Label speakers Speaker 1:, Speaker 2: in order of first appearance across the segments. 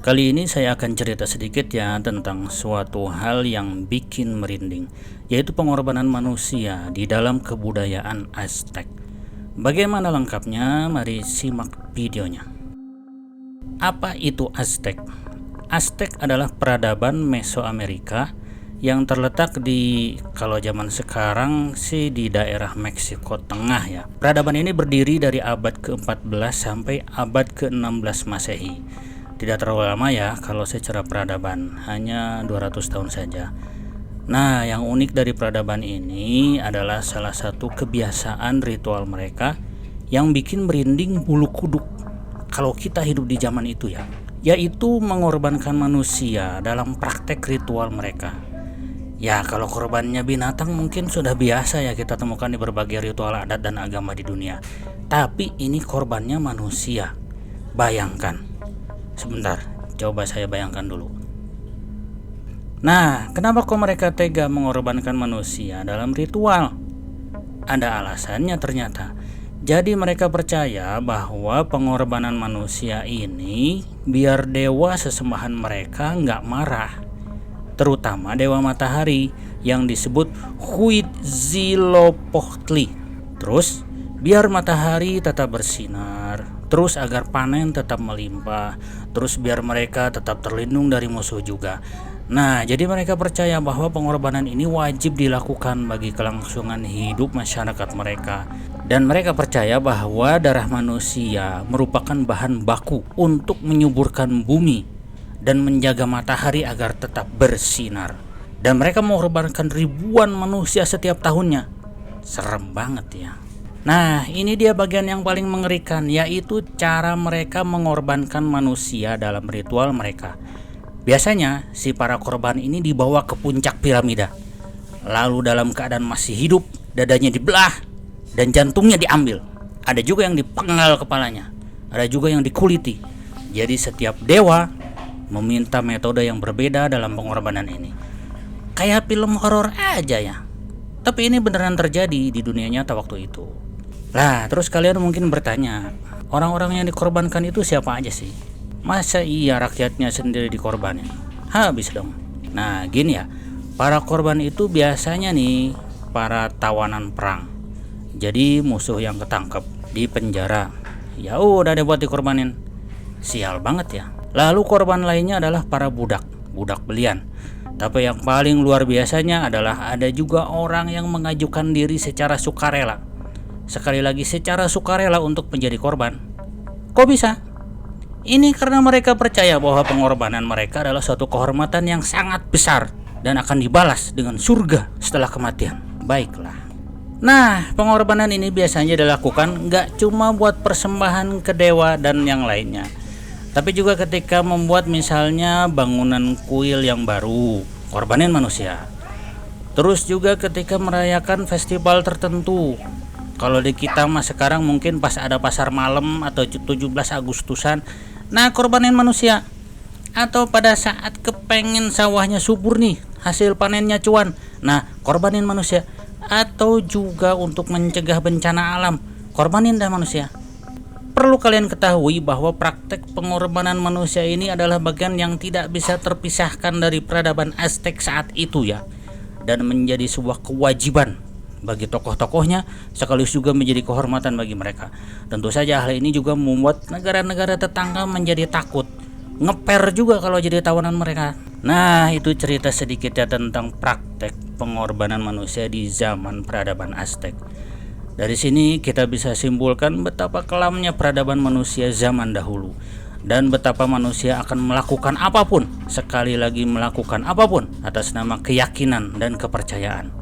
Speaker 1: Kali ini saya akan cerita sedikit ya tentang suatu hal yang bikin merinding, yaitu pengorbanan manusia di dalam kebudayaan Aztec. Bagaimana lengkapnya? Mari simak videonya. Apa itu Aztec? Aztec adalah peradaban Mesoamerika yang terletak kalau zaman sekarang sih di daerah Meksiko Tengah ya. Peradaban ini berdiri dari abad ke-14 sampai abad ke-16 Masehi. Tidak terlalu lama ya kalau secara peradaban, hanya 200 tahun saja. Nah, yang unik dari peradaban ini adalah salah satu kebiasaan ritual mereka yang bikin merinding bulu kuduk kalau kita hidup di zaman itu ya, yaitu mengorbankan manusia dalam praktek ritual mereka. Ya, kalau korbannya binatang mungkin sudah biasa ya kita temukan di berbagai ritual adat dan agama di dunia. Tapi ini korbannya manusia. Bayangkan. Sebentar, coba saya bayangkan dulu. Nah, kenapa kok mereka tega mengorbankan manusia dalam ritual? Ada alasannya ternyata. Jadi mereka percaya bahwa pengorbanan manusia ini biar dewa sesembahan mereka nggak marah. Terutama dewa matahari yang disebut Huitzilopochtli. Terus, biar matahari tetap bersinar, terus agar panen tetap melimpah, terus biar mereka tetap terlindung dari musuh juga. Nah, jadi mereka percaya bahwa pengorbanan ini wajib dilakukan bagi kelangsungan hidup masyarakat mereka. Dan mereka percaya bahwa darah manusia merupakan bahan baku untuk menyuburkan bumi dan menjaga matahari agar tetap bersinar. Dan mereka mengorbankan ribuan manusia setiap tahunnya. Serem banget ya. Nah, ini dia bagian yang paling mengerikan, yaitu cara mereka mengorbankan manusia dalam ritual mereka. Biasanya, si para korban ini dibawa ke puncak piramida. Lalu dalam keadaan masih hidup, dadanya dibelah dan jantungnya diambil. Ada juga yang dipenggal kepalanya, ada juga yang dikuliti. Jadi setiap dewa meminta metode yang berbeda dalam pengorbanan ini. Kayak film horor aja ya. Tapi ini beneran terjadi di dunia nyata waktu itu. Lah, terus kalian mungkin bertanya, orang-orang yang dikorbankan itu siapa aja sih? Masa iya rakyatnya sendiri dikorbanin? Habis dong. Nah, gini ya, para korban itu biasanya nih para tawanan perang. Jadi musuh yang ketangkep di penjara, ya udah deh buat dikorbanin. Sial banget ya. Lalu korban lainnya adalah para budak belian. Tapi yang paling luar biasanya adalah ada juga orang yang mengajukan diri secara sukarela. Sekali lagi secara sukarela untuk menjadi korban. Kok bisa? Ini karena mereka percaya bahwa pengorbanan mereka adalah suatu kehormatan yang sangat besar dan akan dibalas dengan surga setelah kematian. Baiklah. Nah, pengorbanan ini biasanya dilakukan gak cuma buat persembahan ke dewa dan yang lainnya, tapi juga ketika membuat misalnya bangunan kuil yang baru, korbanin manusia. Terus juga ketika merayakan festival tertentu. Kalau di kita mah sekarang mungkin pas ada pasar malam atau 17 Agustusan, nah korbanin manusia. Atau pada saat kepengen sawahnya subur nih, hasil panennya cuan, nah korbanin manusia. Atau juga untuk mencegah bencana alam, korbanin dah manusia. Perlu kalian ketahui bahwa praktek pengorbanan manusia ini adalah bagian yang tidak bisa terpisahkan dari peradaban Aztec saat itu ya. Dan menjadi sebuah kewajiban bagi tokoh-tokohnya, sekaligus juga menjadi kehormatan bagi mereka. Tentu saja hal ini juga membuat negara-negara tetangga menjadi takut, ngeper juga kalau jadi tawanan mereka. Nah, itu cerita sedikit ya tentang praktek pengorbanan manusia di zaman peradaban Aztec. Dari sini kita bisa simpulkan betapa kelamnya peradaban manusia zaman dahulu, dan betapa manusia akan melakukan apapun, sekali lagi melakukan apapun atas nama keyakinan dan kepercayaan.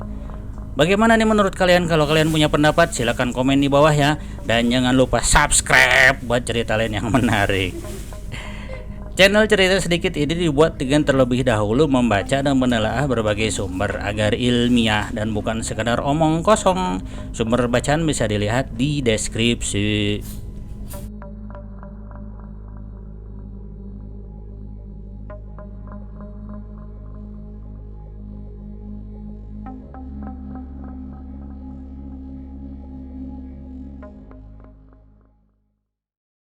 Speaker 1: Bagaimana nih menurut kalian? Kalau kalian punya pendapat silahkan komen di bawah ya. Dan jangan lupa subscribe buat cerita lain yang menarik. Channel cerita sedikit ini dibuat dengan terlebih dahulu membaca dan menelaah berbagai sumber agar ilmiah dan bukan sekedar omong kosong. Sumber bacaan bisa dilihat di deskripsi.